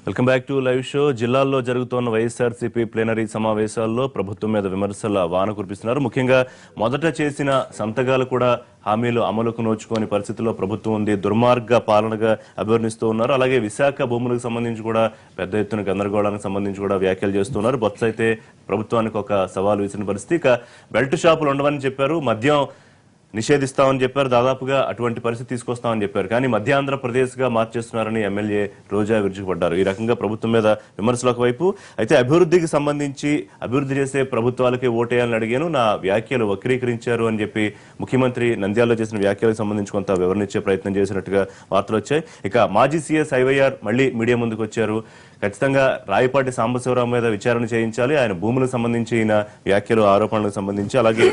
Welcome back to live show. జిల్లాల్లో జరుగుతున్న YSRCP plenary సమావేశాల్లో ప్రభుత్వం మీద విమర్శల వాన కురిపిస్తున్నారు. ముఖ్యంగా మొదట చేసిన సంతకాలు కూడా హామీలు అమలుకు నోచుకోని పరిస్థితుల్లో ప్రభుత్వం ఉంది. దుర్మార్గ పాలనగా అభివర్ణిస్తూ ఉన్నారు. అలాగే విశాఖ భూములకు సంబంధించి కూడా పెద్ద ఎత్తున గందరగోళానికి సంబంధించి కూడా వ్యాఖ్యలు చేస్తున్నారు. బొత్స అయితే ప్రభుత్వానికి ఒక సవాల్ విసిన పరిస్థితి. ఇక బెల్ట్ షాపులు ఉండవని చెప్పారు, మద్యం నిషేధిస్తామని చెప్పారు, దాదాపుగా అటువంటి పరిస్థితి తీసుకొస్తామని చెప్పారు. కానీ మధ్య ఆంధ్రప్రదేశ్ గా మార్చేస్తున్నారని ఎమ్మెల్యే రోజా విరుచుకుపడ్డారు. ఈ రకంగా ప్రభుత్వం మీద విమర్శలు ఒకవైపు అయితే, అభివృద్ధికి సంబంధించి అభివృద్ధి చేసే ప్రభుత్వాలకే ఓటేయాలని అడిగాను, నా వ్యాఖ్యలు వక్రీకరించారు అని చెప్పి ముఖ్యమంత్రి నంద్యాలలో చేసిన వ్యాఖ్యలకు సంబంధించి కొంత వివరణ ఇచ్చే ప్రయత్నం చేసినట్టుగా వార్తలు వచ్చాయి. ఇక మాజీ సీఎస్ ఐవైఆర్ మళ్లీ మీడియా ముందుకు వచ్చారు. ఖచ్చితంగా రాయపాటి సాంబశివరావు మీద విచారణ చేయించాలి, ఆయన భూములకు సంబంధించి వ్యాఖ్యలు ఆరోపణలకు సంబంధించి, అలాగే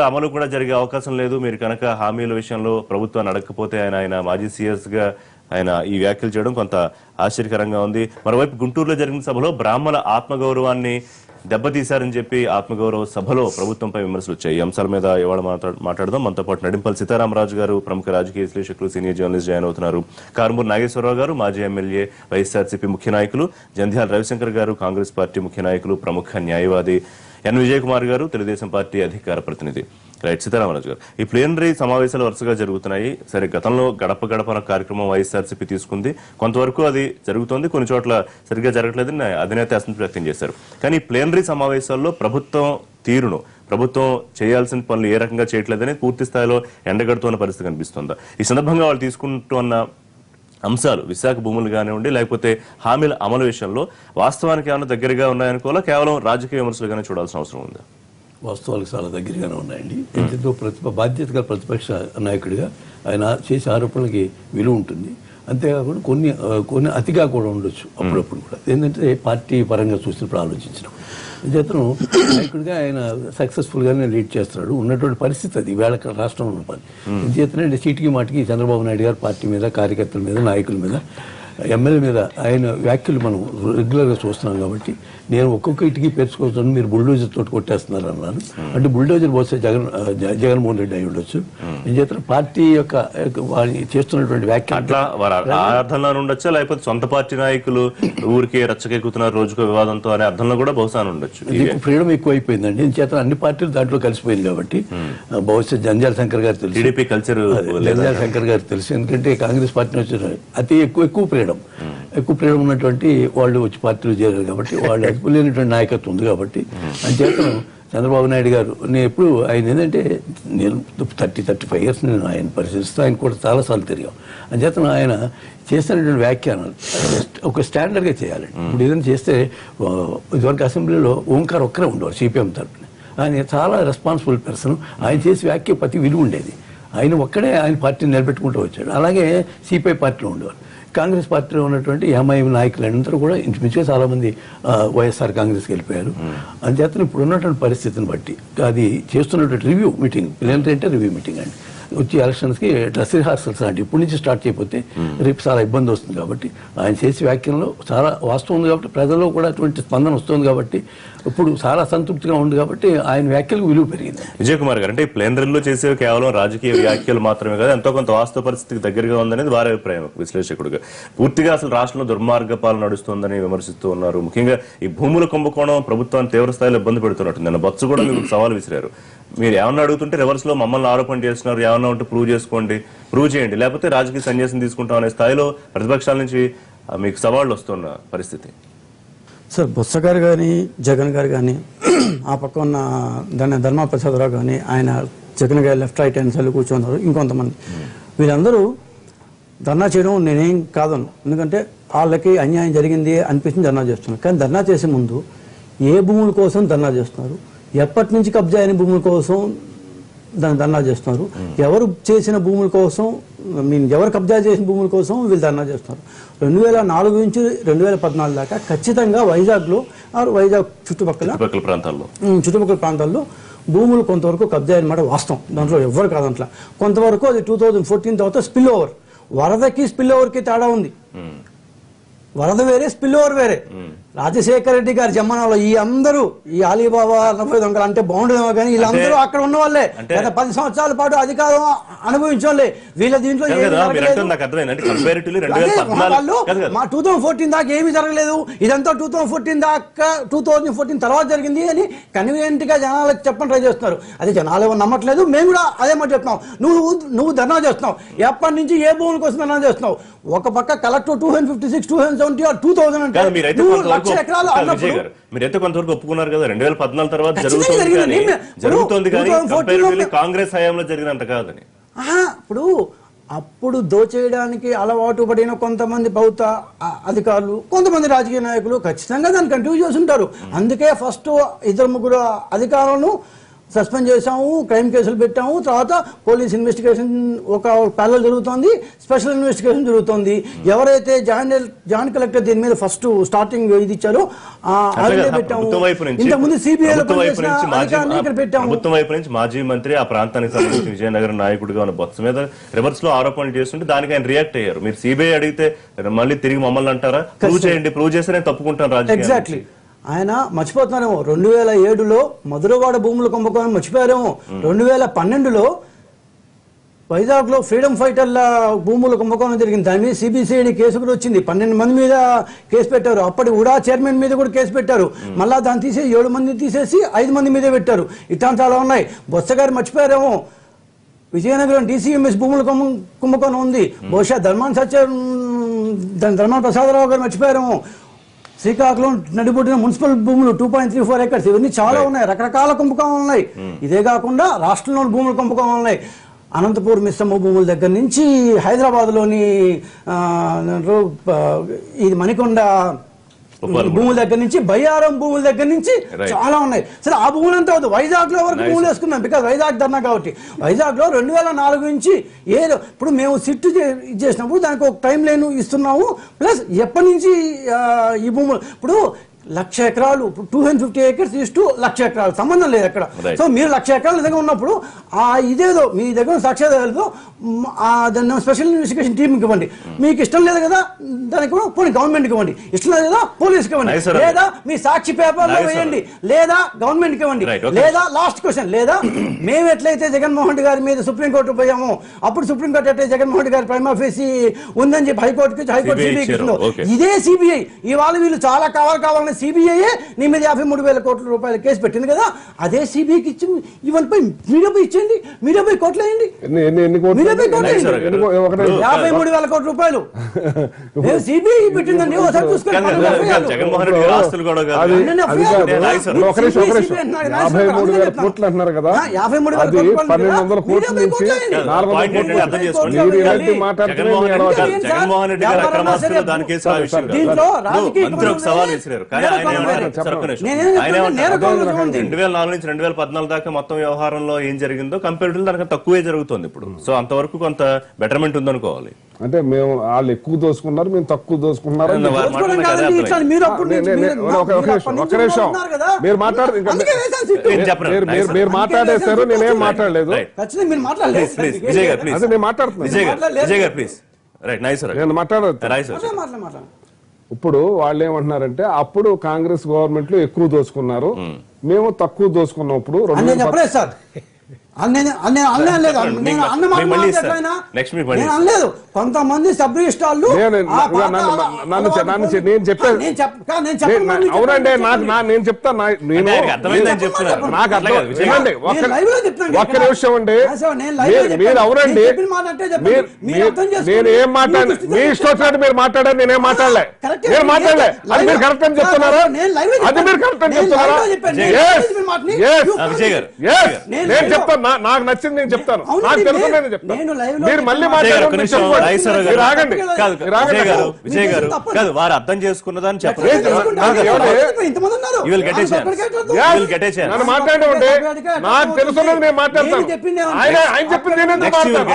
అమలు కూడా జరిగే అవకాశం లేదు, మీరు కనుక హామీల విషయంలో ప్రభుత్వాన్ని అడగకపోతే ఆయన మాజీ సీఎస్ గా ఆయన ఈ వ్యాఖ్యలు చేయడం కొంత ఆశ్చర్యకరంగా ఉంది. మరోవైపు గుంటూరులో జరిగిన సభలో బ్రాహ్మణ ఆత్మగౌరవాన్ని దెబ్బతీశారని చెప్పి ఆత్మగౌరవ సభలో ప్రభుత్వంపై విమర్శలు వచ్చాయి. ఈ అంశాల మీద ఇవాళ మాట్లాడదాం. మనతో పాటు నడింపల్లి సీతారామరాజు గారు, ప్రముఖ రాజకీయ విశ్లేషకులు, సీనియర్ జర్నలిస్ట్ జాయిన్ అవుతున్నారు. కారుమూరి నాగేశ్వరరావు గారు, మాజీ ఎమ్మెల్యే, వైఎస్ఆర్సీపీ ముఖ్య నాయకులు. జంధ్యాల రవిశంకర్ గారు, కాంగ్రెస్ పార్టీ ముఖ్య నాయకులు, ప్రముఖ న్యాయవాది. ఎన్ విజయ్ కుమార్ గారు, తెలుగుదేశం పార్టీ అధికార ప్రతినిధి. రైట్, సీతారామరాజు గారు, ఈ ప్లీనరీ సమావేశాలు వరుసగా జరుగుతున్నాయి. సరే, గతంలో గడప గడపన కార్యక్రమం వైఎస్ఆర్సీపీ తీసుకుంది, కొంతవరకు అది జరుగుతోంది, కొన్ని చోట్ల సరిగ్గా జరగట్లేదని అధినేత అసంతృప్తి వ్యక్తం చేశారు. కానీ ఈ ప్లీనరీ సమావేశాల్లో ప్రభుత్వం తీరును, ప్రభుత్వం చేయాల్సిన పనులు ఏ రకంగా చేయట్లేదని పూర్తి స్థాయిలో ఎండగడుతున్న పరిస్థితి కనిపిస్తుందా? ఈ సందర్భంగా వాళ్ళు తీసుకుంటున్న అంశాలు విశాఖ భూములు కానివ్వండి, లేకపోతే హామీల అమలు విషయంలో వాస్తవానికి ఏమైనా దగ్గరగా ఉన్నాయనుకోవాలా, కేవలం రాజకీయ విమర్శలుగానే చూడాల్సిన అవసరం ఉందా? వాస్తవాలకు చాలా దగ్గరగానే ఉన్నాయండి. ఎంతో బాధ్యతగా ప్రతిపక్ష నాయకుడిగా ఆయన చేసే ఆరోపణలకి విలువ ఉంటుంది. అంతేకాకుండా కొన్ని అతిగా కూడా ఉండొచ్చు అప్పుడప్పుడు కూడా. ఏంటంటే పార్టీ పరంగా చూసినప్పుడు ఆలోచించడం చేతను నాయకుడిగా ఆయన సక్సెస్ఫుల్ గానే లీడ్ చేస్తున్నాడు. ఉన్నటువంటి పరిస్థితి అది వేళ రాష్ట్రంలో ఉన్న పని. చేతనే చీటికి మాటికి చంద్రబాబు నాయుడు గారు పార్టీ మీద, కార్యకర్తల మీద, నాయకుల మీద, ఎమ్మెల్యే మీద ఆయన వ్యాఖ్యలు మనం రెగ్యులర్గా చూస్తున్నాం. కాబట్టి నేను ఒక్కొక్క ఇటుకి పేర్చుకోవచ్చు, మీరు బుల్డోజర్ తోటి కొట్టేస్తున్నారు అన్నాను. అంటే బుల్డోజర్ బహుశా జగన్మోహన్ రెడ్డి అయి ఉండొచ్చు. ఏం చేస్తున్న పార్టీ యొక్క చేస్తున్నటువంటి వ్యాఖ్య అర్థంలో ఉండొచ్చా, లేకపోతే సొంత పార్టీ నాయకులు ఊరికే రచ్చకెక్కుతున్నారు రోజుకో వివాదంతో అనే అర్థంలో కూడా బహుశా ఉండొచ్చు. ఫ్రీడమ్ ఎక్కువ అయిపోయిందండి. ఏం చేత అన్ని పార్టీలు దాంట్లో కలిసిపోయింది కాబట్టి బహుశా జంధ్యాల శంకర్ గారు తెలుసు, టీడీపీ కల్చర్ జంధ్యాల శంకర్ గారు తెలుసు. ఎందుకంటే కాంగ్రెస్ పార్టీ వచ్చి అతి ఎక్కువ ఫ్రీడమ్ ఉన్నటువంటి వాళ్ళు వచ్చి పార్టీలో చేరారు కాబట్టి వాళ్ళు అదుపు లేనటువంటి నాయకత్వం ఉంది కాబట్టి అంచేతను చంద్రబాబు నాయుడు గారు నేను ఎప్పుడు ఆయన ఏంటంటే నేను 35 years నేను ఆయన పరిశీలిస్తూ ఆయన కూడా చాలాసార్లు తిరిగాం. అంచేతను ఆయన చేస్తున్నటువంటి వ్యాఖ్యానాలు ఒక స్టాండర్డ్గా చేయాలండి. ఇప్పుడు ఏదైనా చేస్తే ఇదివరకు అసెంబ్లీలో ఓంకార్ ఒక్కరే ఉండేవారు సిపిఎం తరఫున. ఆయన చాలా రెస్పాన్సిబుల్ పర్సన్. ఆయన చేసే వ్యాఖ్య ప్రతి విలువ ఉండేది. ఆయన ఒక్కడే ఆయన పార్టీని నిలబెట్టుకుంటూ వచ్చాడు. అలాగే సిపిఐ పార్టీలో ఉండేవారు. కాంగ్రెస్ పార్టీలో ఉన్నటువంటి ఎంఐఎం నాయకులందరూ కూడా ఇంచుమించుగా చాలా మంది వైఎస్ఆర్ కాంగ్రెస్కి వెళ్ళిపోయారు. అంచేతను ఇప్పుడు ఉన్నటువంటి పరిస్థితిని బట్టి అది చేస్తున్నటువంటి రివ్యూ మీటింగ్, ఏంటంటే రివ్యూ మీటింగ్ అండి. వచ్చి ఎలక్షన్స్కి డ్రెస్ రిహార్సల్స్ అంటే ఇప్పటి నుంచి స్టార్ట్ చేయకపోతే రేపు చాలా ఇబ్బంది వస్తుంది. కాబట్టి ఆయన చేసే వ్యాఖ్యలో చాలా వాస్తవం ఉంది కాబట్టి ప్రజల్లో కూడా అటువంటి స్పందన వస్తుంది. కాబట్టి ఇప్పుడు చాలా సంతృప్తిగా ఉంది కాబట్టి ఆయన వ్యాఖ్యలకు విలువ పెరిగింది. విజయ్ కుమార్ గారు, అంటే ప్లీనరీలో చేసేవి కేవలం రాజకీయ వ్యాఖ్యలు మాత్రమే కాదు, ఎంతో కొంత వాస్తవ పరిస్థితికి దగ్గరగా ఉందనేది వారి అభిప్రాయం విశ్లేషకుడుగా. పూర్తిగా అసలు రాష్ట్రంలో దుర్మార్గ పాలన నడుస్తుందని విమర్శిస్తూ ఉన్నారు. ముఖ్యంగా ఈ భూముల కుంభకోణం ప్రభుత్వాన్ని తీవ్ర స్థాయిలో ఇబ్బంది పెడుతున్నట్టుంది. నిన్న బొత్స కూడా మీకు సవాల్ విసిరారు. మీరు ఏమన్నా అడుగుతుంటే రివర్స్ లో మమ్మల్ని ఆరోపణ చేస్తున్నారు, ఏమన్నా ఉంటే ప్రూవ్ చేయండి, లేకపోతే రాజకీయ సన్యాసం తీసుకుంటాం అనే స్థాయిలో ప్రతిపక్షాల నుంచి మీకు సవాళ్లు వస్తున్న పరిస్థితి. సార్, బొత్స గారు కానీ, జగన్ గారు కానీ, ఆ పక్క ఉన్న ధర్మాప్రసాదరావు కానీ, ఆయన జగన్ గారు లెఫ్ట్ రైట్ హ్యాండ్ సైడ్ కూర్చున్నారు, ఇంకొంతమంది, వీళ్ళందరూ ధర్నా చేయడం నేనేం కాదను. ఎందుకంటే వాళ్ళకి అన్యాయం జరిగింది అనిపించింది ధర్నా చేస్తున్నారు. కానీ ధర్నా చేసే ముందు ఏ భూముల కోసం ధర్నా చేస్తున్నారు, ఎప్పటి నుంచి కబ్జా అయిన భూముల కోసం దాన్ని ధర్నా చేస్తున్నారు, ఎవరు చేసిన భూముల కోసం, ఎవరు కబ్జా చేసిన భూముల కోసం వీళ్ళు ధర్నా చేస్తున్నారు. 2004 నుంచి 2014 దాకా ఖచ్చితంగా వైజాగ్లో వైజాగ్ చుట్టుపక్కల ప్రాంతాల్లో భూములు కొంతవరకు కబ్జా అయిన మాట వాస్తవం. దాంట్లో ఎవరు కాదంట్లా. కొంతవరకు అది 2014 తర్వాత స్పిల్ ఓవర్, వరదకి స్పిల్ ఓవర్కి తేడా ఉంది. వరద వేరే, స్పిల్ ఓవర్ వేరే. రాజశేఖర రెడ్డి గారి జమానాలో ఈ అందరూ ఈ అలీబాబా 40 దొంగలు అంటే బాగుండేమో కానీ వీళ్ళందరూ అక్కడ ఉన్న వాళ్ళే గత 10 సంవత్సరాల పాటు అధికారం అనుభవించాలి. వీళ్ళ దీంట్లో మా 2014 దాకా ఏమీ జరగలేదు, ఇదంతా 2014 తర్వాత జరిగింది అని కన్వీనియంట్ గా జనాలకు చెప్పని ట్రై చేస్తున్నారు. అది జనాలు ఏమో నమ్మట్లేదు, మేము కూడా అదే మాట చెప్తున్నాం. నువ్వు ధర్నా చేస్తున్నావు, ఎప్పటి నుంచి ఏ భూముల కోసం ధర్నా చేస్తున్నావు? ఒక పక్క కలెక్టర్ 256, 270 or 2000 అంటే మీరైతే కొంతవరకు ఒప్పుకున్నారు కదా 2014 తర్వాత జరుగుతుంది కానీ కాంగ్రెస్ హయాంలో జరిగినంత కాదని. ఇప్పుడు అప్పుడు దోచేయడానికి అలవాటు పడిన కొంతమంది ప్రభుత్వ అధికారులు, కొంతమంది రాజకీయ నాయకులు ఖచ్చితంగా దాన్ని కంటిన్యూ చేసి ఉంటారు. అందుకే ఫస్ట్ 2-3 అధికారులను సస్పెండ్ చేశాము, క్రైమ్ కేసులు పెట్టాము, తర్వాత పోలీస్ ఇన్వెస్టిగేషన్ ఒక ప్యానల్ జరుగుతోంది, స్పెషల్ ఇన్వెస్టిగేషన్ జరుగుతోంది. ఎవరైతే జాయింట్ కలెక్టర్ దీని మీద ఫస్ట్ స్టార్టింగ్ ఇది ఇచ్చారో పెట్టాము. ఇంతకుముందు సిబిఐ పెట్టాము. ప్రభుత్వం వైపు నుంచి మాజీ మంత్రి ఆ ప్రాంతానికి సంబంధించి విజయనగరం నాయకుడిగా ఉన్న బొత్స మీద రివర్స్ లో ఆరోపణలు చేస్తుంటే దానికి ఆయన రియాక్ట్ అయ్యారు. మీరు సిబిఐ అడిగితే మళ్ళీ తిరిగి మమ్మల్ని అంటారా? ప్రూవ్ చేస్తే నేను తప్పుకుంటాను రాజకీయ. ఎగ్జాక్ట్లీ. ఆయన మర్చిపోతున్నారేమో 2007లో మధురవాడ భూముల కుంభకోణం మర్చిపోయారేమో. 2012లో వైజాగ్ లో ఫ్రీడమ్ ఫైటర్ల భూముల కుంభకోణం జరిగింది. దాని మీద సిబిసిఐడి కేసు కూడా వచ్చింది. 12 మంది మీద కేసు పెట్టారు. అప్పటి ఉడా చైర్మన్ మీద కూడా కేసు పెట్టారు. మళ్ళా దాన్ని తీసేసి 7 మందిని తీసేసి 5 మంది మీదే పెట్టారు. ఇట్లాంటి చాలా ఉన్నాయి. బొత్స గారు మర్చిపోయారేమో విజయనగరం DCMS భూముల కుంభకోణం ఉంది. బహుశా ధర్మాన ప్రసాదరావు గారు మర్చిపోయారేమో శ్రీకాకుళం నడిబొట్టిన మున్సిపల్ భూములు 2.34 acres ఇవన్నీ చాలా ఉన్నాయి. రకరకాల కుంభకోణాలు ఉన్నాయి. ఇదే కాకుండా రాష్ట్రంలోని భూముల కుంభకోణాలు ఉన్నాయి. అనంతపూర్ మిశ్రమ భూముల దగ్గర నుంచి హైదరాబాద్లోని ఇది మణికొండ భూముల దగ్గర నుంచి బయ్యారం భూముల దగ్గర నుంచి చాలా ఉన్నాయి. సరే ఆ భూములంతా వద్దు, వైజాగ్ లో వరకు భూములు వేసుకున్నాం. బికాజ్ వైజాగ్ ధర్నా కాబట్టి. వైజాగ్ లో 2004 నుంచి ఇప్పుడు మేము సిట్ చేసినప్పుడు దానికి ఒక టైం లైన్ ఇస్తున్నాము. ప్లస్ ఎప్పటి నుంచి ఈ భూములు ఇప్పుడు 1,00,000 ఎకరాలు 250 acres ఇస్తూ 1,00,000 ఎకరాలు సంబంధం లేదు అక్కడ. సో మీరు 1,00,000 ఎకరాల దగ్గర ఉన్నప్పుడు ఇదేదో మీ దగ్గర సాక్ష్యాధారాలతో దాన్ని స్పెషల్ ఇన్వెస్టిగేషన్ టీంకి ఇవ్వండి. మీకు ఇష్టం లేదు కదా దానికి పోనీ గవర్నమెంట్కి ఇవ్వండి, ఇష్టం లేదు కదా పోలీస్కి ఇవ్వండి, లేదా మీ సాక్షి పేపర్లో వేయండి, లేదా గవర్నమెంట్కి ఇవ్వండి, లేదా లాస్ట్ క్వశ్చన్ లేదా మేము ఎట్లయితే జగన్మోహన్ రెడ్డి గారి మీద సుప్రీంకోర్టు పోయామో అప్పుడు సుప్రీంకోర్టు ఎట్లయితే జగన్మోహన్ రెడ్డి గారి ప్రైమా ఫేసి ఉందని చెప్పి హైకోర్టుకి సిబిఐకి ఇస్తుందో ఇదే సిబిఐ ఇవాళ వీళ్ళు చాలా కావాలని సిబిఐ నీ మీద 53,000 కోట్ల రూపాయల కేసు పెట్టింది కదా, అదే సిబిఐకి ఇచ్చి ఇవన్నీ మీడియాపై ఇచ్చేయండి, మీడియాపై కోట్లు వేయండి, 53,000 కోట్ల రూపాయలు సిబిఐ పెట్టిందండి. ఒకసారి చూసుకోండి. 53,000 కోట్లు అంటున్నారు కదా, 53,000 కోట్ల నుంచి 400 కోట్లు జగన్మోహన్ రెడ్డి గారు అక్రమాస్తులు దాని కేసు మంత్రి ఒక సవాల్ విసిరారు. కానీ ఆయన 2004 నుంచి 2014 దాకా మొత్తం వ్యవహారంలో ఏం జరిగిందో కంపారిటివ్లీ దానికి తక్కువే జరుగుతుంది ఇప్పుడు. సో అంతవరకు కొంత బెటర్మెంట్ ఉందనుకోవాలి. అంటే మేము వాళ్ళు ఎక్కువ దోసుకున్నారు, మేము తక్కువ దోసుకున్నారు. మీరు మాట్లాడేశారు, నేనేం మాట్లాడలేదు. నేను మాట్లాడదు. ఇప్పుడు వాళ్ళు ఏమంటున్నారంటే అప్పుడు కాంగ్రెస్ గవర్నమెంట్ లో ఎక్కువ దోసుకున్నారు, మేము తక్కువ దోసుకున్నాం. ఇప్పుడు కొంతమంది సబ్ రిజిస్ట్రార్లు నేను చెప్పాను. అవునండి, నేను చెప్తాను. నాకు ఒక్క నిమిషం అండి. మీరు అవునండి, నేను ఏం మాట్లాడి మీ ఇష్టం వచ్చినట్టు మీరు మాట్లాడారు, నేనేం మాట్లాడలే. నేను మాట్లాడలే. అది మీరు కరెక్ట్ అని చెప్తున్నారా? అది మీరు కరెక్ట్ అని చెప్తున్నారా? నేను చెప్తాను, నాకు నచ్చింది నేను చెప్తాను, నాకు తెలుసు నేను చెప్తాను. మీరు మళ్ళీ మాట్లాడండి. విజయ్ గారు కాదు, వారు అర్థం చేసుకున్నదని చెప్పండి. నన్ను మాట్లాడండి, నాకు తెలుసున్నది నేను మాట్లాడతాను. ఆయన చెప్పింది నేను ఎందుకు మాట్లాడతాను?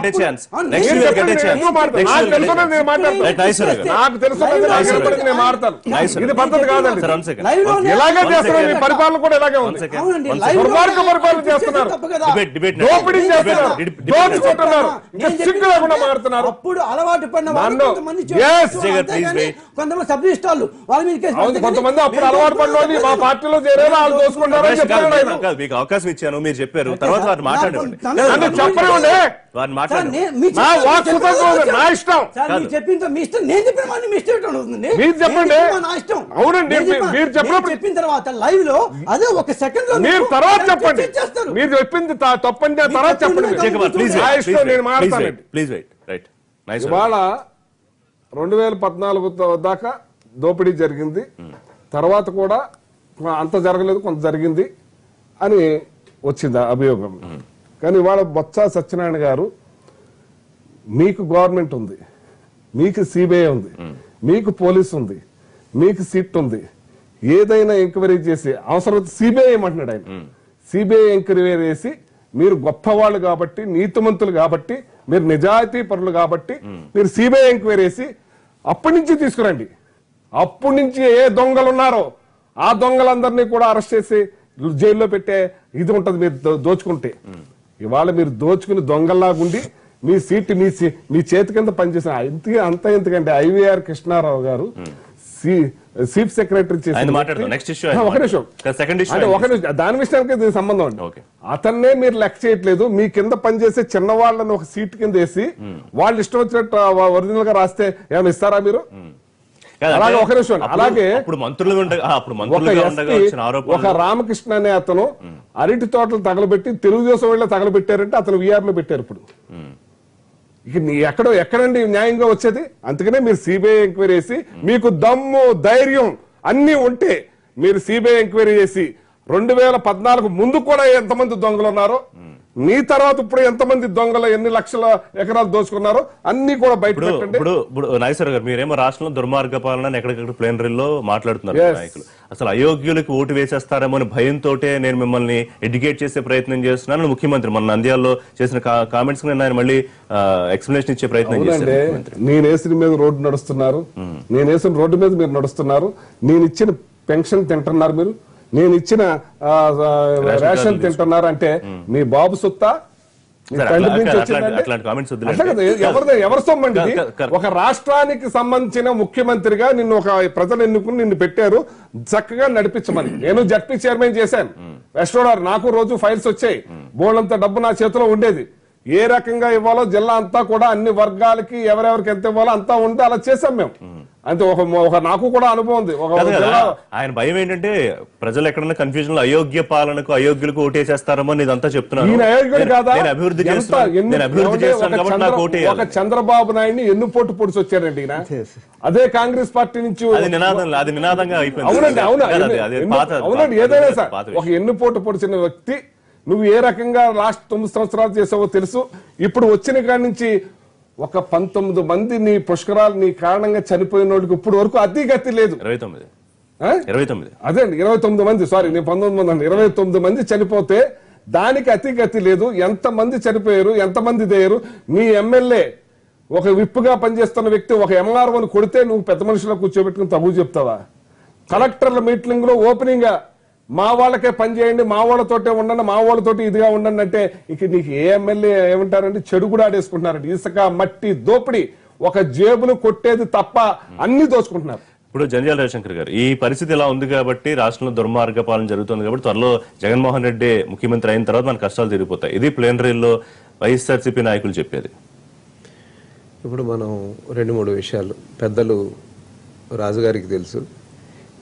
నాకు తెలుసున్నది నేను మాట్లాడతాను. నాకు తెలుసున్నది నేను మాట్లాడతాను. ఇది పద్ధతి కాదండి. ఇలాగే చేస్తున్నారు. మీ పరిపాలన కూడా ఇలాగే ఉంది. దుర్మార్గ పరిపాలన చేస్తున్నారు. దోపిడీ చేస్తున్నారు, దోచుకుంటున్నారు, ఇంకా సిగ్గు లేకుండా మారుతున్నారు. అప్పుడు అలవాటు పడిన కొంతమంది సబ్ రిజిస్ట్రార్లు వాళ్ళ మీద కొంతమంది అప్పుడు అలవాటు పడిన వాళ్ళు మా పార్టీలో చేరారు, వాళ్ళు దోచుకుంటారని చెప్తారు. మీకు అవకాశం ఇచ్చాను, మీరు చెప్పారు, తర్వాత వారు మాట్లాడండి. చెప్పండి, నా ఇష్టం చెప్పింది మీ ఇష్టం, నేను చెప్పిన మాట మీ ఇష్టం అవుతుంది. మీరు చెప్పండి, నా ఇష్టం. అవునండి, మీరు చెప్పిన తర్వాత లైవ్ లో అదే ఒక సెకండ్ లో మీరు తర్వాత చెప్పండి, మీరు చెప్పింది తప్పండి తర్వాత చెప్పండి. ఇవాళ 2014 దాకా దోపిడీ జరిగింది, తర్వాత కూడా అంత జరగలేదు, కొంత జరిగింది అని వచ్చింది అభియోగం. కానీ ఇవాళ బొత్స సత్యనారాయణ గారు, మీకు గవర్నమెంట్ ఉంది, మీకు సిబిఐ ఉంది, మీకు పోలీస్ ఉంది, మీకు సిట్ ఉంది, ఏదైనా ఎంక్వైరీ చేసి అవసరం సిబిఐ ఏమంటున్నాడు ఆయన, సిబిఐ ఎంక్వైరీ చేసి మీరు గొప్పవాళ్ళు కాబట్టి, నీతిమంతులు కాబట్టి, మీరు నిజాయితీ పరులు కాబట్టి మీరు సిబిఐ ఎంక్వైరీ చేసి అప్పటి నుంచి తీసుకురండి. అప్పటి నుంచి ఏ దొంగలు ఉన్నారో ఆ దొంగలందరినీ కూడా అరెస్ట్ చేసి జైల్లో పెట్టే ఇది ఉంటది మీరు దోచుకుంటే. ఇవాళ మీరు దోచుకుని దొంగల్లాగుండి మీ సీట్ మీ చేతి కింద పనిచేసిన ఎందుకంటే ఐవీఆర్ కృష్ణారావు గారు చీఫ్ సెక్రటరీ దాని విషయానికి దీనికి సంబంధం అండి. అతన్నే మీరు లెక్క చేయట్లేదు, మీ కింద పనిచేసే చిన్న వాళ్ళని ఒక సీట్ కింద వేసి వాళ్ళు ఇష్టం వచ్చినట్టు ఒరిజినల్ గా రాస్తే ఏమైనా ఇస్తారా మీరు? అలాగే ఒక నిమిషం, అలాగే ఒక రామకృష్ణ అనే అతను అరటి తోటలు తగలబెట్టి తెలుగుదేశం వాళ్ళ తగలబెట్టారంటే అతను వీఆర్ లో పెట్టారు. ఇప్పుడు ఇక ఎక్కడండి న్యాయంగా వచ్చేది? అందుకనే మీరు సిబిఐ ఎంక్వైరీ చేసి, మీకు దమ్ము ధైర్యం అన్ని ఉంటే మీరు సిబిఐ ఎంక్వైరీ చేసి 2014 ముందు కూడా ఎంతమంది దొంగలు ఉన్నారో, మీ తర్వాత ఇప్పుడు ఎంతమంది దొంగలు ఎన్ని లక్షల ఎకరాలు దోచుకున్నారో అన్ని కూడా బయట పెట్టండి. ఇప్పుడు నాగేశ్వర గారు, మీరేమో రాష్ట్రంలో దుర్మార్గ పాలన ఎక్కడెక్కడ ప్లేనరీలో మాట్లాడుతున్నారు నాయకులు. అసలు అయోగ్యులకు ఓటు వేసేస్తారేమో అని భయంతో నేను మిమ్మల్ని ఎడ్యుకేట్ చేసే ప్రయత్నం చేస్తున్నాను. ముఖ్యమంత్రి మన నంద్యాలలో చేసిన కామెంట్స్ ఆయన మళ్ళీ ఎక్స్ప్లెనేషన్ ఇచ్చే ప్రయత్నం చేశారు. నేను వేసిన మీద రోడ్డు నడుస్తున్నారు, నేను వేసిన రోడ్డు మీద మీరు నడుస్తున్నారు, నేను ఇచ్చిన పెన్షన్ తింటున్నారు, మీరు నేను ఇచ్చిన రేషన్ తింటున్నారు అంటే మీ బాబు సొత్తా, ఎవరి సొమ్మండి? ఒక రాష్ట్రానికి సంబంధించిన ముఖ్యమంత్రిగా నిన్ను ఒక ప్రజలు ఎన్నుకుని నిన్ను పెట్టారు చక్కగా నడిపించమని. నేను జడ్పీ చైర్మన్ చేశాను, వెస్టోడార్ నాకు రోజు ఫైల్స్ వచ్చాయి, బోర్డంత డబ్బు నా చేతిలో ఉండేది. ఏ రకంగా ఇవ్వాలో జిల్లా అంతా కూడా అన్ని వర్గాలకి ఎవరెవరికి ఎంత ఇవ్వాలో అంతా ఉంటే అలా చేసాం మేము. అంటే ఒక నాకు కూడా అనుభవం ఉంది. ఆయన భయం ఏంటంటే ప్రజలు ఎక్కడన్నా కన్ఫ్యూజన్ లో అయోగ్య పాలనకు అయోగ్యులకు ఓటేసేస్తారమో ఇదంతా చెప్తున్నారు. ఒక చంద్రబాబు నాయుడిని ఎన్ను పొట్టు పొడిచి వచ్చారండి ఈయన, అదే కాంగ్రెస్ పార్టీ నుంచి. అది నినాదంగా అయిపోయింది. అవునండి, అవునండి, ఏదైనా సార్ ఒక ఎన్ను పోటు పొడిచిన వ్యక్తి నువ్వు ఏ రకంగా లాస్ట్ 9 సంవత్సరాలు చేసావో తెలుసు. ఇప్పుడు వచ్చిన కాడి నుంచి ఒక 19 మంది నీ పుష్కరాలు నీ కారణంగా చనిపోయిన వాళ్ళకి ఇప్పుడు వరకు అతి గతి లేదు. 29 అదే 29 మంది, సారీ నేను 19 మంది అన్న, 29 మంది చనిపోతే దానికి అతి గతి లేదు. ఎంతమంది చనిపోయారు, ఎంతమంది దేయరు? నీ ఎమ్మెల్యే ఒక విప్పుగా పనిచేస్తున్న వ్యక్తి ఒక ఎంఆర్ఓని కొడితే నువ్వు పెద్ద మనుషులకు కూర్చోబెట్టుకుని తగు చెప్తావా? కలెక్టర్ల మీటింగ్ లో ఓపెనింగ్ గా మా వాళ్ళకే పని చేయండి, మా వాళ్ళతోటే ఉండండి, మా వాళ్ళతోటి ఇదిగా ఉండండి అంటే ఇక నీకు ఏ ఎమ్మెల్యే ఏమంటారంటే చెడు కూడా ఆడేసుకుంటున్నారండి. ఇసుక మట్టి దోపిడీ, ఒక జేబులు కొట్టేది తప్ప అన్ని దోచుకుంటున్నారు. ఇప్పుడు జంధ్యాల రవిశంకర్ గారు, ఈ పరిస్థితి ఇలా ఉంది కాబట్టి రాష్ట్రంలో దుర్మార్గ పాలన జరుగుతుంది కాబట్టి త్వరలో జగన్మోహన్ రెడ్డి ముఖ్యమంత్రి అయిన తర్వాత మన కష్టాలు తిరిగిపోతాయి. ఇది ప్లేనరీలో వైఎస్ఆర్సీపీ నాయకులు చెప్పేది. ఇప్పుడు మనం 2-3 విషయాలు పెద్దలు రాజుగారికి తెలుసు.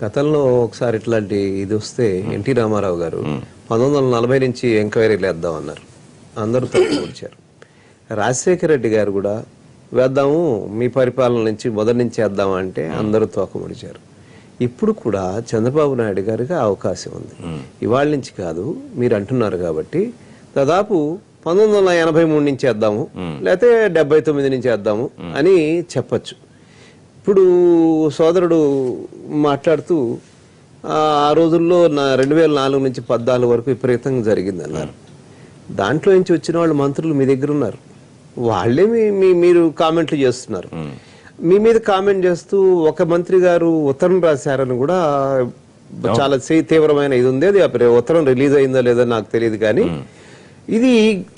గతంలో ఒకసారి ఇట్లాంటి ఇది వస్తే ఎన్టీ రామారావు గారు 1940 నుంచి ఎంక్వైరీలు వేద్దామన్నారు, అందరూ తప్పు వచ్చారు. రాజశేఖర రెడ్డి గారు కూడా వేద్దాము మీ పరిపాలన నుంచి మొదటి నుంచి వేద్దామంటే అందరూ తోకముడిచారు. ఇప్పుడు కూడా చంద్రబాబు నాయుడు గారికి అవకాశం ఉంది. ఇవాళ నుంచి కాదు, మీరు అంటున్నారు కాబట్టి దాదాపు 1983 నుంచి వేద్దాము, లేకపోతే 79 నుంచి వేద్దాము అని చెప్పచ్చు. ఇప్పుడు సోదరుడు మాట్లాడుతూ ఆ రోజుల్లో 2004 నుంచి 14 వరకు విపరీతంగా జరిగిందన్నారు. దాంట్లో నుంచి వచ్చిన వాళ్ళు మంత్రులు మీ దగ్గర ఉన్నారు, వాళ్ళే మీరు కామెంట్లు చేస్తున్నారు. మీ మీద కామెంట్ చేస్తూ ఒక మంత్రి గారు ఉత్తరం రాశారని కూడా చాలా తీవ్రమైన ఇది ఉంది. అది ఉత్తరం రిలీజ్ అయిందో లేదో నాకు తెలియదు, కానీ ఇది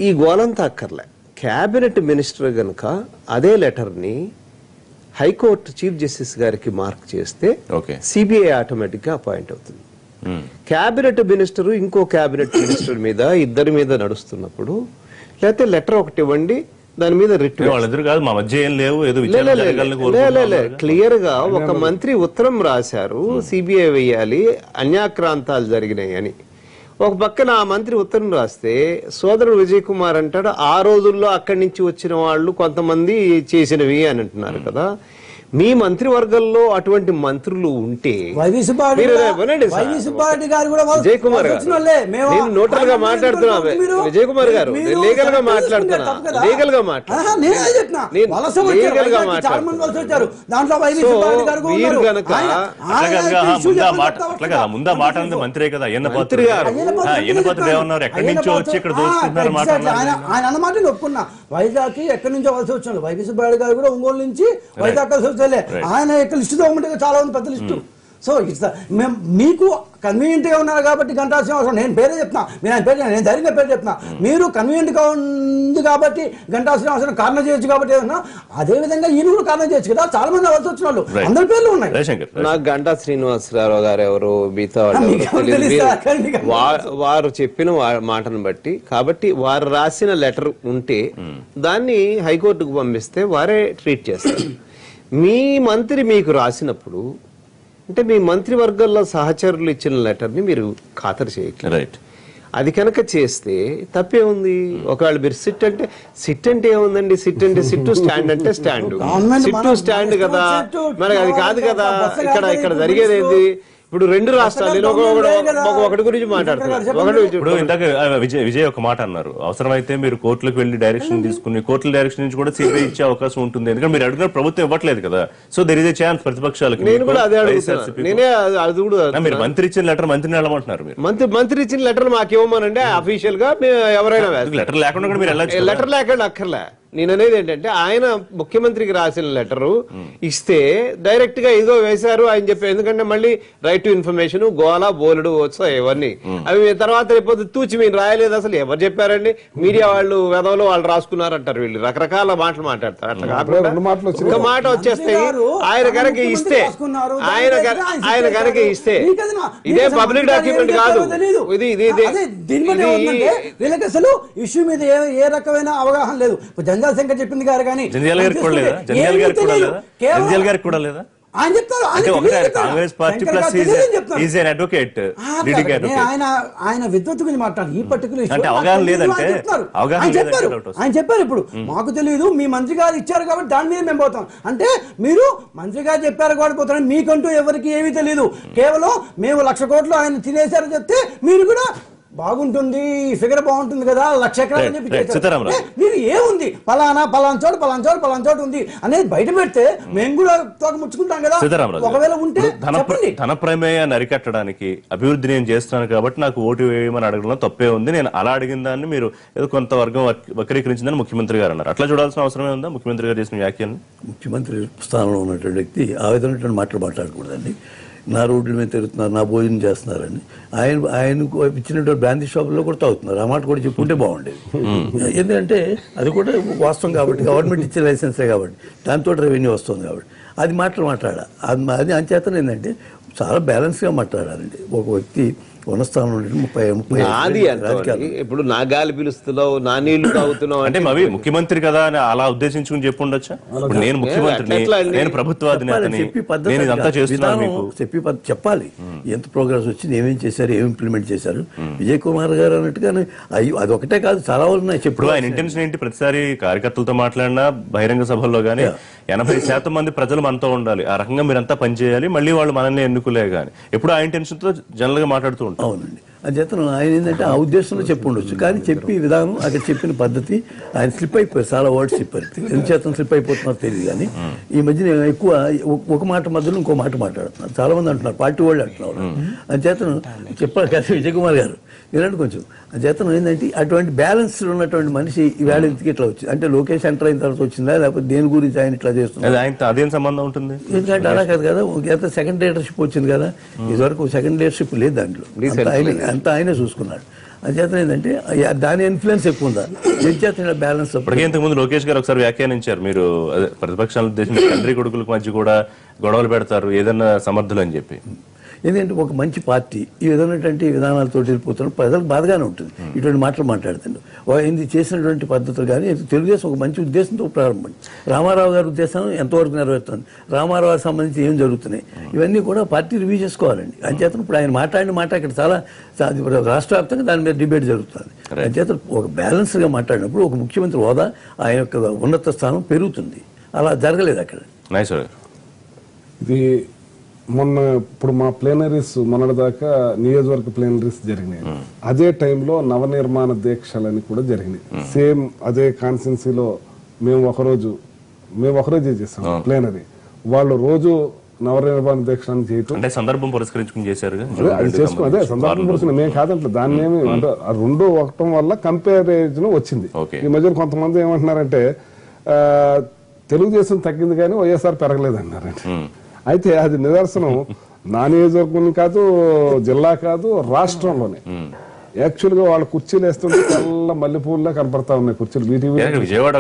ఈ గోలంతా అక్కర్లే. క్యాబినెట్ మినిస్టర్ గనక అదే లెటర్ని హైకోర్టు చీఫ్ జస్టిస్ గారికి మార్క్ చేస్తే సిబిఐ ఆటోమేటిక్ గా అపాయింట్ అవుతుంది. క్యాబినెట్ మినిస్టర్ ఇంకో క్యాబినెట్ మినిస్టర్ మీద ఇద్దరి మీద నడుస్తున్నప్పుడు లేకపోతే లెటర్ ఒకటి ఇవ్వండి, దాని మీద రిట్ క్లియర్ గా ఒక మంత్రి ఉత్తరం రాశారు సిబిఐ వేయాలి అన్యాక్రాంతాలు జరిగినాయి అని. ఒక పక్కన ఆ మంత్రి ఉత్తరం రాస్తే సోదరుడు విజయ్ కుమార్ అంటాడు ఆ రోజుల్లో అక్కడి నుంచి వచ్చిన వాళ్ళు కొంతమంది చేసినవి అని అంటున్నారు కదా. మీ మంత్రివర్గంలో అటువంటి మంత్రులు ఉంటే విజయ్ కుమార్ గారు, నేను నోటల్ గా మాట్లాడుతున్నా, విజయ్ కుమార్ గారు లీగల్ గా మాట్లాడుతున్నా, లీగల్ గా మీరు గనక ముందా మాట మంత్రే కదా మంత్రి గారు ఎక్కడి నుంచో వచ్చి ఇక్కడ ఆయన అన్నమాట ఒప్పుకున్నా. వైజాగ్ ఎక్కడి నుంచో వలస వచ్చాడు. వైవి సుబ్బారెడ్డి గారు కూడా ఒంగోలు నుంచి వైజాగ్ కలిసి వచ్చాలే. ఆయన యొక్క లిస్టుతో ఉంటే చాలా ఉంది, పెద్ద లిస్టు. సో మేము మీకు కన్వీనియంట్ గా ఉన్నారు కాబట్టి గంటా శ్రీనివాసరావు, నేను పేరే చెప్తున్నా, మీరు ఆయన పేరు, నేను ధైర్యంగా పేరు చెప్తున్నా. మీరు కన్వీనియంట్ గా ఉంది కాబట్టి గంటా శ్రీనివాసరావు కారణం చేయొచ్చు కాబట్టి ఏమన్నా, అదే విధంగా ఈయన కూడా కారణం చేయొచ్చు కదా. చాలా మంది వలస వచ్చిన వాళ్ళు అందరి పేర్లు ఉన్నాయి. నాకు గంటా శ్రీనివాసరావు గారు ఎవరు, మిగతా వారు చెప్పిన మాటను బట్టి, కాబట్టి వారు రాసిన లెటర్ ఉంటే దాన్ని హైకోర్టుకు పంపిస్తే వారే ట్రీట్ చేస్తారు. మీ మంత్రి మీకు రాసినప్పుడు అంటే మీ మంత్రివర్గంలో సహచరులు ఇచ్చిన లెటర్ని మీరు ఖాతరు చేయట్లేదు. అది కనుక చేస్తే తప్పే ఉంది. ఒకవేళ మీరు సిట్ అంటే ఏముందండి, సిట్ అంటే సిట్టు, స్టాండ్ అంటే స్టాండ్, సిట్టు స్టాండ్ కదా. మరి అది కాదు కదా. ఇక్కడ జరిగేది ఏంది? ఇప్పుడు రెండు రాష్ట్రాలు ఒకటి గురించి మాట్లాడుతున్నారు. ఇప్పుడు ఇందాక విజయ్ ఒక మాట అన్నారు, అవసరమైతే మీరు కోర్టులకు వెళ్లి డైరెక్షన్ తీసుకుని కోర్టుల డైరెక్షన్ నుంచి కూడా సిబిఐ ఇచ్చే అవకాశం ఉంటుంది. ఎందుకంటే మీరు అడిగిన ప్రభుత్వం ఇవ్వట్లేదు కదా. So there is a chance ప్రతిపక్షాలకు. మీరు మంత్రి ఇచ్చిన లెటర్ మంత్రిని వెళ్ళమంటున్నారు. మీరు మంత్రి ఇచ్చిన లెటర్ మాకు ఇవ్వమనండి అఫీషియల్ గా. ఎవరైనా లెటర్ లేకుండా కూడా మీరు లెటర్ లేకుండా అక్కర్లే. నేను అనేది ఏంటంటే ఆయన ముఖ్యమంత్రికి రాసిన లెటరు ఇస్తే డైరెక్ట్ గా ఇదిగో వేశారు ఆయన చెప్పి, ఎందుకంటే మళ్ళీ రైట్ టు ఇన్ఫర్మేషన్ గోలా బోలుడు వచ్చాయి ఇవన్నీ. అవి తర్వాత రేపు తూచి మీరు రాయలేదు, అసలు ఎవరు చెప్పారండి, మీడియా వాళ్ళు వెదవలు వాళ్ళు రాసుకున్నారంటారు. వీళ్ళు రకరకాల మాటలు మాట్లాడతారు. అట్లా కాకుండా ఒక మాట వచ్చేస్తాయి. ఆయన కనుక ఇస్తే ఇదే పబ్లిక్ డాక్యుమెంట్ కాదు. అసలు ఇష్యూ మీద ఏ రకమైన అవగాహన లేదు. జంజాల్ శంకర్ చెప్పింది గారు కానీ ఆయన విద్వత్ గురించి మాట్లాడు. ఈ పర్టికులర్ ఆయన చెప్పారు. ఇప్పుడు మాకు తెలియదు, మీ మంత్రి గారు ఇచ్చారు కాబట్టి దాని మీద మేము పోతాం అంటే, మీరు మంత్రి గారు చెప్పారు కాబట్టి పోతాం. మీకంటూ ఎవరికి ఏమీ తెలియదు. కేవలం మేము 1,00,000 కోట్లు ఆయన తినేశారని చెప్తే మీరు కూడా బాగుంటుంది, ఫిగర్ బాగుంటుంది కదా, 1,00,000 ఎకరాలు చెప్పి మీరు ఏముంది పలానా చోటు ఉంది అనేది బయట పెడితే మేము కూడా తోక ముచ్చుకుంటాం కదా. ఒకవేళ ఉంటే ధన ప్రమేయాన్ని అరికట్టడానికి అభివృద్ధి నేను చేస్తున్నాను కాబట్టి నాకు ఓటు వేయమని అడగడంలో తప్పే ఉంది. నేను అలా అడిగిన దాన్ని మీరు ఏదో కొంత వర్గం వక్రీకరించిందని ముఖ్యమంత్రి గారు అన్నారు. అట్లా చూడాల్సిన అవసరమే ఉందా ముఖ్యమంత్రి గారు చేసిన వ్యాఖ్యలను? ముఖ్యమంత్రి స్థానంలో ఉన్నటువంటి వ్యక్తి ఆ విధంగా మాట్లాడకూడదండి. నా రోడ్ల మీద తిరుగుతున్నారు, నా భోజనం చేస్తున్నారని ఆయనకు ఇచ్చినటువంటి బ్రాందీ షాపుల్లో కూడా తాగుతున్నారు. ఆ మాట కూడా చెప్పుకుంటే బాగుండేది. ఎందుకంటే అది కూడా వాస్తవం కాబట్టి, గవర్నమెంట్ ఇచ్చే లైసెన్సే కాబట్టి, దాంతో రెవెన్యూ వస్తుంది కాబట్టి అది మాట్లాడాలి. అది అంచేతనే ఏంటంటే చాలా బ్యాలెన్స్గా మాట్లాడాలండి. ఒక వ్యక్తి వనస్థానం 30 ఇప్పుడు నా గాలి పిలుస్తున్నావు, నా నీళ్లు తాగుతున్నావు అంటే అవి ముఖ్యమంత్రి కదా అని అలా ఉద్దేశించుకుని చెప్పి ఉండొచ్చా? నేను ముఖ్యమంత్రిని, నేను ప్రభుత్వ అధినేతని, నేను ఇదంతా చేస్తున్నాను చెప్పాలి. ఎంత ప్రోగ్రెస్ వచ్చింది, ఏమేమి చేశారు, ఏమి ఇంప్లిమెంట్ చేశారు. విజయ్ కుమార్ గారు అన్నట్టుగానే అది ఒకటే కాదు, చాలా ఉన్నాయి. ఇప్పుడు ఆయన ఇంటెన్షన్ ఏంటి? ప్రతిసారి కార్యకర్తలతో మాట్లాడినా బహిరంగ సభల్లో గానీ 80% మంది ప్రజలు మనతో ఉండాలి, ఆ రకంగా మీరంతా పనిచేయాలి, మళ్ళీ వాళ్ళు మనల్ని ఎన్నుకోలే గానీ ఎప్పుడు ఆ ఇంటెన్షన్ తో జనరల్ గా మాట్లాడుతూ ఉంటారు. అవునండి, అంచేతను ఆయన ఏంటంటే ఆ ఉద్దేశంలో చెప్పి ఉండొచ్చు. కానీ చెప్పి విధానం, అక్కడ చెప్పిన పద్ధతి ఆయన స్లిప్ అయిపోయారు. చాలా వర్డ్స్ చెప్పారు. ఎందుచేతం స్లిప్ అయిపోతున్నారు తెలియదు. కానీ ఈ మధ్య ఎక్కువ ఒక మాట మధ్యలో ఇంకో మాట మాట్లాడుతున్నారు. చాలా మంది అంటున్నారు, పార్టీ వాళ్ళు అంటున్నారు. అంచేతను చెప్పారు కదా విజయ్ కుమార్ గారు వినండి కొంచెం. అంచేతను ఏంటంటే అటువంటి బ్యాలెన్స్ ఉన్నటువంటి మనిషి ఈవేళ ఇంటికి ఇట్లా వచ్చింది అంటే లోకేష్ ఎంటర్ అయిన తర్వాత వచ్చిందా, లేకపోతే దేని గురించి ఆయన ఇట్లా చేస్తున్నారు, అదేం సంబంధం ఉంటుంది? ఎందుకంటే అలా కాదు కదా, ఒక సెకండ్ లీడర్షిప్ వచ్చింది కదా. ఇదివరకు సెకండ్ లీడర్షిప్ లేదు దాంట్లో, అంతా ఆయనే చూసుకున్నాడు. అంచేత ఏంటంటే దాని ఇన్ఫ్లుయెన్స్ ఎక్కువ ఉందా చేత బ్యాలెన్స్. ఇప్పటికే ఇంతకుముందు లోకేష్ గారు ఒకసారి వ్యాఖ్యానించారు, మీరు ప్రతిపక్షాలను ఉద్దేశించి తండ్రి కొడుకులకు మధ్య కూడా గొడవలు పెడతారు ఏదన్నా సమర్థులు అని చెప్పి. ఎందుకంటే ఒక మంచి పార్టీ ఈ విధమైనటువంటి విధానాలతో వెళ్ళిపోతున్న ప్రజలకు బాధగానే ఉంటుంది ఇటువంటి మాటలు మాట్లాడుతుండ్రు. ఇది చేసినటువంటి పద్ధతులు కానీ తెలుగుదేశం ఒక మంచి ఉద్దేశంతో ప్రారంభమైంది. రామారావు గారి ఉద్దేశం ఎంతవరకు నెరవేరుతుంది, రామారావు గారికి సంబంధించి ఏం జరుగుతున్నాయి, ఇవన్నీ కూడా పార్టీ రివ్యూ చేసుకోవాలండి. అంచేత ఇప్పుడు ఆయన మాట్లాడిన మాట ఇక్కడ చాలా రాష్ట్ర వ్యాప్తంగా దాని మీద డిబేట్ జరుగుతుంది. అంచేత ఒక బ్యాలెన్స్గా మాట్లాడినప్పుడు ఒక ముఖ్యమంత్రి హోదా ఆయన యొక్క ఉన్నత స్థానం పెరుగుతుంది. అలా జరగలేదు అక్కడ. ఇది మొన్న ఇప్పుడు మా ప్లేనరీస్ మొన్నటిదాకా నియోజకవర్గ ప్లేనరీస్ జరిగినాయి. అదే టైంలో నవనిర్మాణ దీక్షలని కూడా జరిగినాయి. సేమ్ అదే కాన్స్టిట్యున్సీలో మేము ఒకరోజే చేసాం ప్లేనరీ. వాళ్ళు రోజు నవనిర్మాణ దీక్షలను చేయటం సందర్భం పురస్కరించుకుని చేశారు. అది చేసుకుని అదే సందర్భం పురస్కరించుకుని మేము కాదంటే దాన్ని ఏమి అంటే రెండు ఒకటం వల్ల కంపారిజన్ వచ్చింది. ఈ మధ్యన కొంతమంది ఏమంటున్నారంటే తెలుగుదేశం తగ్గింది కానీ వైఎస్ఆర్ పెరగలేదు అన్నారంటే. అయితే అది నిదర్శనం నా నియోజకవర్గం కాదు, జిల్లా కాదు, రాష్ట్రంలోనే. యాక్చువల్ గా వాళ్ళు కుర్చీలు వేస్తుంటే తెల్ల మల్లెపూల్లా కనపడతా ఉన్నాయి కుర్చీలు. మీ టీవీ విజయవాడ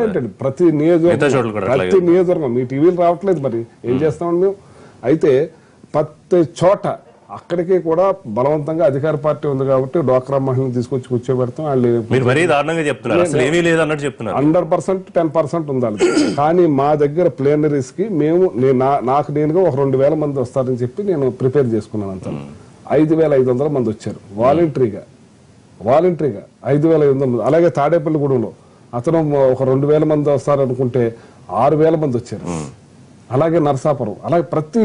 ఏంటండి ప్రతి నియోజకవర్గం మీ టీవీలు రావట్లేదు, మరి ఏం చేస్తామండి మేము. అయితే ప్రతి చోట అక్కడికి కూడా బలవంతంగా అధికార పార్టీ ఉంది కాబట్టి డ్వాక్రా మహిళను తీసుకొచ్చి కూర్చోబెడతాం. వాళ్ళు 100% 10% ఉండాలి. కానీ మా దగ్గర ప్లేనరీస్ కి నాకు నేనుగా ఒక 2000 మంది వస్తారని చెప్పి నేను ప్రిపేర్ చేసుకున్నాను. అంతా 5500 మంది వచ్చారు వాలంటరీగా 5500 మంది. అలాగే తాడేపల్లిగూడెంలో అతను ఒక 2000 మంది వస్తారనుకుంటే 6000 మంది వచ్చారు. అలాగే నరసాపురం, అలాగే ప్రతి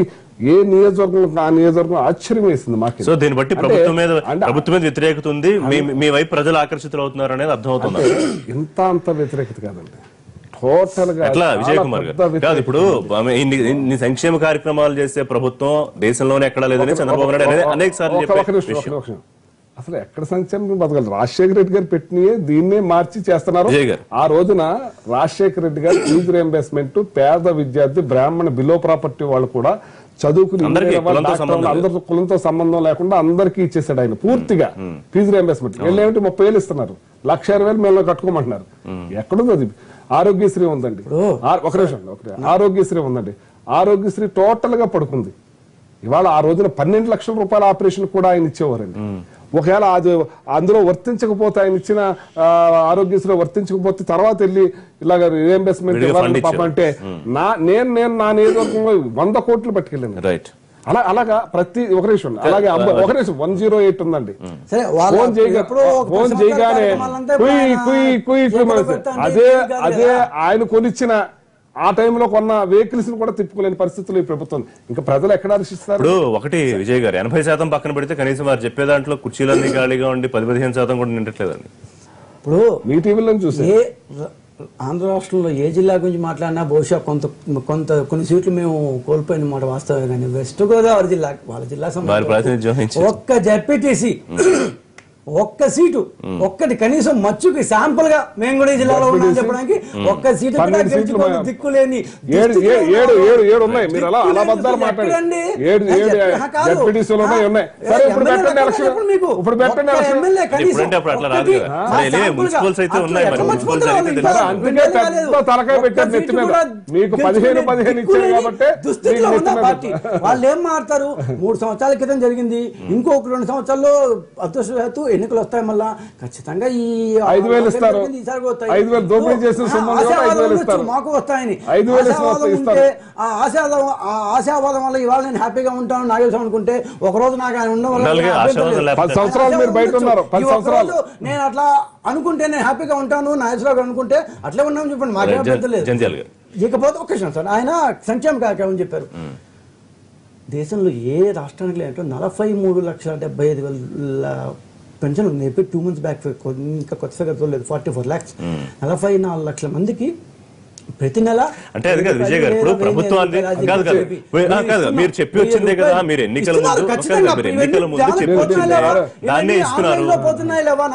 ఏ నియోజకవర్గం ఆ నియోజకవర్గం ఆశ్చర్యం వేసింది మాకు. సో దీన్ని బట్టి ప్రభుత్వం మీద వ్యతిరేకత ఉంది, మీ వైపు ప్రజలు ఆకర్షితులు అవుతున్నారు అనేది అర్థమవుతుంది. అంత వ్యతిరేకత కాదండి, టోటల్ గా. ఎట్లా విజయ్ కుమార్ గారు ఇప్పుడు ఇన్ని సంక్షేమ కార్యక్రమాలు చేసే ప్రభుత్వం దేశంలోనే ఎక్కడా లేదని చంద్రబాబు నాయుడు అనేది అనేక సార్లు చెప్పారు. అసలు ఎక్కడ సంక్షేమం బతకాలి? రాజశేఖర రెడ్డి గారు పెట్టినయే దీన్నే మార్చి చేస్తున్నారు. ఆ రోజున రాజశేఖర రెడ్డి గారు ఫీజు రీయింబర్స్మెంట్ పేద విద్యార్థి బ్రాహ్మణ బిలో ప్రాపర్టీ వాళ్ళు కూడా చదువుకుని అందరితో కులంతో సంబంధం లేకుండా అందరికీ ఇచ్చేసాడు ఆయన పూర్తిగా ఫీజు రీయింబర్స్మెంట్. వీళ్ళేమిటి 30,000 ఇస్తున్నారు, 1,20,000 మేము కట్టుకోమంటున్నారు. ఎక్కడుంది అది? ఆరోగ్యశ్రీ ఉందండి, ఒక నిమిషం, ఆరోగ్యశ్రీ ఉందండి. ఆరోగ్యశ్రీ టోటల్ గా పడుకుంది. ఇవాళ ఆ రోజున 12 లక్షల రూపాయల ఆపరేషన్ కూడా ఆయన ఇచ్చేవారండి. ఒకవేళ అది అందులో వర్తించకపోతే ఆయన ఇచ్చిన ఆరోగ్యశ్రీ వర్తించకపోతే తర్వాత వెళ్ళి ఇలాగ రీయింబర్స్మెంట్ ఇవ్వాలని పాప అంటే నేను నా నియోజకవర్గంలో 100 కోట్లు పట్టుకెళ్ళాను. అలాగా ప్రతి ఒక నిమిషం, అలాగే ఒక నిమిషం 108 ఉందండి. ఫోన్ చేయగానే అదే ఆయన కొనిచ్చిన ఆ టైంలో కొన్న వెహికల్స్ కూడా తిప్పుకోలేని పరిస్థితులు ఈ ప్రభుత్వం. ఇంకా ప్రజలు ఎక్కడ హర్షిస్తారు? ఇప్పుడు ఒకటి విజయ్ గారు 80% పక్కన పెడితే కనీసం వారు చెప్పే దాంట్లో కుర్చీలన్నీ ఖాళీగా ఉండి 10-15% కూడా నిండట్లేదండి. ఇప్పుడు మీ టీవీలో చూసి ఆంధ్ర రాష్ట్రంలో ఏ జిల్లా గురించి మాట్లాడినా బహుశా కొన్ని సీట్లు మేము కోల్పోయిన మాట వాస్తవమే. కానీ వెస్ట్ గోదావరి జిల్లా వాళ్ళ జిల్లా సంబంధించి ఒక్క జెడ్పీటీసీ ఒక్క సీటు ఒక్కటి కనీసం మచ్చుకి శాంపుల్ గా మేము కూడా ఈ జిల్లాలో ఉన్నాం చెప్పడానికి ఒక్క సీటు దిక్కులేని వాళ్ళు ఏం మారుతారు? 3 సంవత్సరాల క్రితం జరిగింది, ఇంకొక 2 సంవత్సరాల్లో అదృష్టవశాత్తు ఎన్నికలు వస్తాయి. మళ్ళా ఖచ్చితంగా ఈ 5,000 ఇస్తారు, 5,000 దోపిడీ చేసిన మాకు వస్తాయని ఆశావాదం వల్ల ఇవాళ నేను హ్యాపీగా ఉంటాను నాగేశ్వరం అనుకుంటే ఒక రోజు నాకు ఆయన ఉండడం వల్ల 10 సంవత్సరాలు మీరు బయట ఉన్నారు. 10 సంవత్సరాలు నేను అట్లా అనుకుంటే నేను హ్యాపీగా ఉంటాను నాగేశ్వరరావు అనుకుంటే అట్లే ఉన్నామని చెప్పండి, మాకేం పెద్దలేదు. ఇకపోతే ఒక్క విషయం సార్, ఆయన సంక్షేమ కార్యక్రమం చెప్పారు. దేశంలో ఏ రాష్ట్రానికి లేదంటే 43,75,000 పెన్షన్ ఉంది. 2 months బ్యాక్ ఇంకా కొత్త ఫిగర్ లేదు, 44 lakhs. 44 లక్షల మందికి ప్రతి నెల అంటే అది కాదు విజయ్ గారు, ఇప్పుడు ప్రభుత్వాన్ని కాదు కాదు మీరు చెప్పి వచ్చిందే కదా, మీరు ఎన్నికల ముందు చెప్పి వచ్చిందే, దాన్నే ఇస్తున్నారు.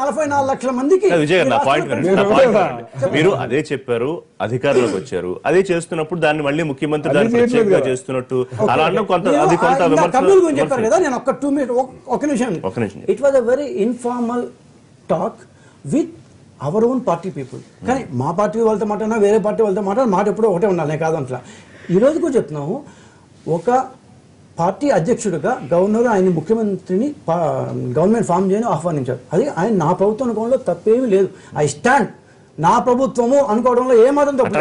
44 లక్షల మందికి విజయ్ గారు, నా పాయింట్ మీరు అదే చెప్పారు, అధికారంలోకి వచ్చారు, అదే చేస్తున్నప్పుడు దాన్ని మళ్ళీ ముఖ్యమంత్రి దాన్ని ప్రత్యేకంగా చేస్తున్నట్టు అలా అన్న కొంత అది కొంత చెప్పారు కదా. నేను ఒక 2 minutes ఒక నిమిషం. It was a very informal talk with our own party people. కానీ మా పార్టీ వాళ్ళతో మాట్లాడినా వేరే పార్టీ వాళ్ళతో మాట ఎప్పుడో ఒకటే ఉండాలి, నేను కాదంట్లా. ఈ రోజు కూడా చెప్తున్నాము, ఒక పార్టీ అధ్యక్షుడిగా గవర్నర్ ఆయన ముఖ్యమంత్రిని గవర్నమెంట్ ఫామ్ చేయని ఆహ్వానించారు. అది ఆయన నా ప్రభుత్వం అనుకోవడంలో తప్పేమీ లేదు. ఐ స్టాండ్, నా ప్రభుత్వము అనుకోవడంలో ఏమాత్రం తప్పు.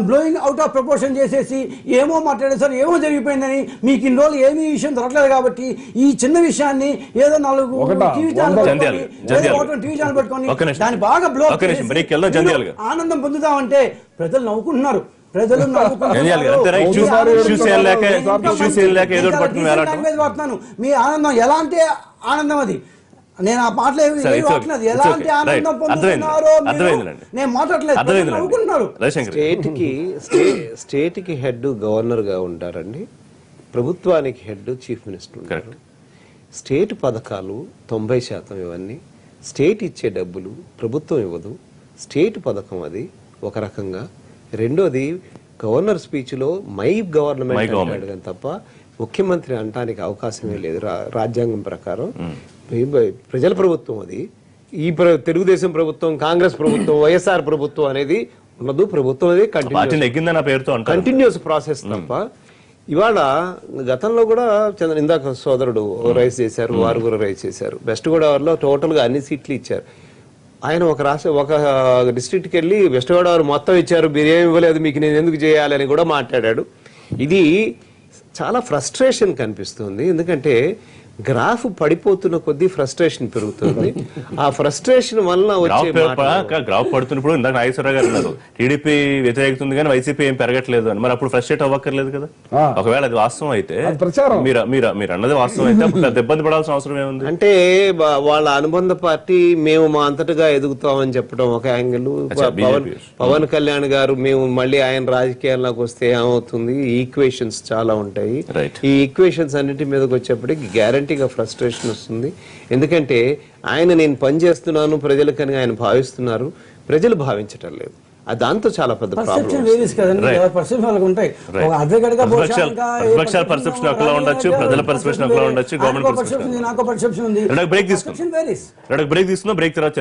బ్లోయింగ్ అవుట్ ఆఫ్ ప్రపోర్షన్ చేసేసి ఏమో మాట్లాడేసారు, ఏమో జరిగిపోయిందని, మీకు ఇన్ని రోజులు ఏమీ విషయం దొరకలేదు కాబట్టి ఈ చిన్న విషయాన్ని ఏదో 4 టీవీ ఛానల్ పెట్టుకొని దాన్ని బాగా బ్లోక్ ఆనందం పొందుతామంటే ప్రజలు నవ్వుకుంటున్నారు. మీ ఆనందం ఎలాంటి ఆనందం అది, నేను ఆ మాటలు ఎలాంటి ఆనందం పొందుతున్నారో నేను మాట్లాడలేదు, నవ్వుకుంటున్నారు. స్టేట్ కి హెడ్ గవర్నర్ గా ఉంటారండి, ప్రభుత్వానికి హెడ్ చీఫ్ మినిస్టర్ ఉంటారు. స్టేట్ పథకాలు 90% ఇవన్నీ స్టేట్ ఇచ్చే డబ్బులు ప్రభుత్వం ఇవ్వదు. స్టేట్ పథకం అది ఒక రకంగా. రెండోది గవర్నర్ స్పీచ్ లో మై గవర్నమెంట్ అంటాడు కానీ తప్ప ముఖ్యమంత్రి అంటానికి అవకాశమే లేదు రాజ్యాంగం ప్రకారం. ప్రజల ప్రభుత్వం అది. ఈ తెలుగుదేశం ప్రభుత్వం, కాంగ్రెస్ ప్రభుత్వం, వైఎస్ఆర్ ప్రభుత్వం అనేది ఉండదు. ప్రభుత్వం అనేది కంటిన్యూస్ ప్రాసెస్ తప్ప. ఇవాళ గతంలో కూడా ఇందాక సోదరుడు రైస్ చేశారు, వారు కూడా రైస్ చేశారు. వెస్ట్ గోదావరిలో టోటల్ గా అన్ని సీట్లు ఇచ్చారు. ఆయన ఒక డిస్ట్రిక్ట్కి వెళ్ళి వెస్ట్ గోదావరి మొత్తం ఇచ్చారు, మీరు ఏమి ఇవ్వలేదు, మీకు నేను ఎందుకు చేయాలని కూడా మాట్లాడాడు. ఇది చాలా ఫ్రస్ట్రేషన్ కనిపిస్తుంది. ఎందుకంటే గ్రాఫ్ పడిపోతున్న కొద్దీ ఫ్రస్ట్రేషన్ పెరుగుతుంది. ఆ ఫ్రస్ట్రేషన్ వల్ల గ్రాఫ్ పడుతున్నప్పుడు ఇందాక నాగేశ్వరరావు గారు అన్నారు టీడీపీ వ్యతిరేకతుంది కానీ వైసీపీ ఏం పెరగట్లేదు అని. మరి అప్పుడు ఫ్రస్ట్రేట్ అవ్వక్కర్లేదు కదా. ఒకవేళ అది వాస్తవం అయితే, మీరు అన్నది వాస్తవం అయితే అప్పుడు ఇబ్బంది పడాల్సిన అవసరం ఏముంది? అంటే వాళ్ళ అనుబంధ పార్టీ మేము మా అంతటగా ఎదుగుతామని చెప్పడం ఒక యాంగిల్. పవన్ కళ్యాణ్ గారు మేము మళ్ళీ ఆయన రాజకీయాల్లోకి వస్తే ఏమవుతుంది, ఈక్వేషన్స్ చాలా ఉంటాయి. ఈ ఈక్వేషన్స్ అన్నింటి మీదకి వచ్చేప్పటికి గ్యారంటీ ఫ్రస్ట్రేషన్ వస్తుంది. ఎందుకంటే నేను పని చేస్తున్నాను ప్రజలకని ఆయన భావిస్తున్నారు, ప్రజలు భావించటం లేదు. దాంతో చాలా పెద్ద ప్రతిపక్షాల పర్సెప్షన్ ఒకలా ఉండొచ్చు, ప్రజల పర్సెప్షన్ ఒకలా ఉండొచ్చు, గవర్నమెంట్ పర్సెప్షన్. బ్రేక్ తీసుకుందాం, బ్రేక్ తర్వాత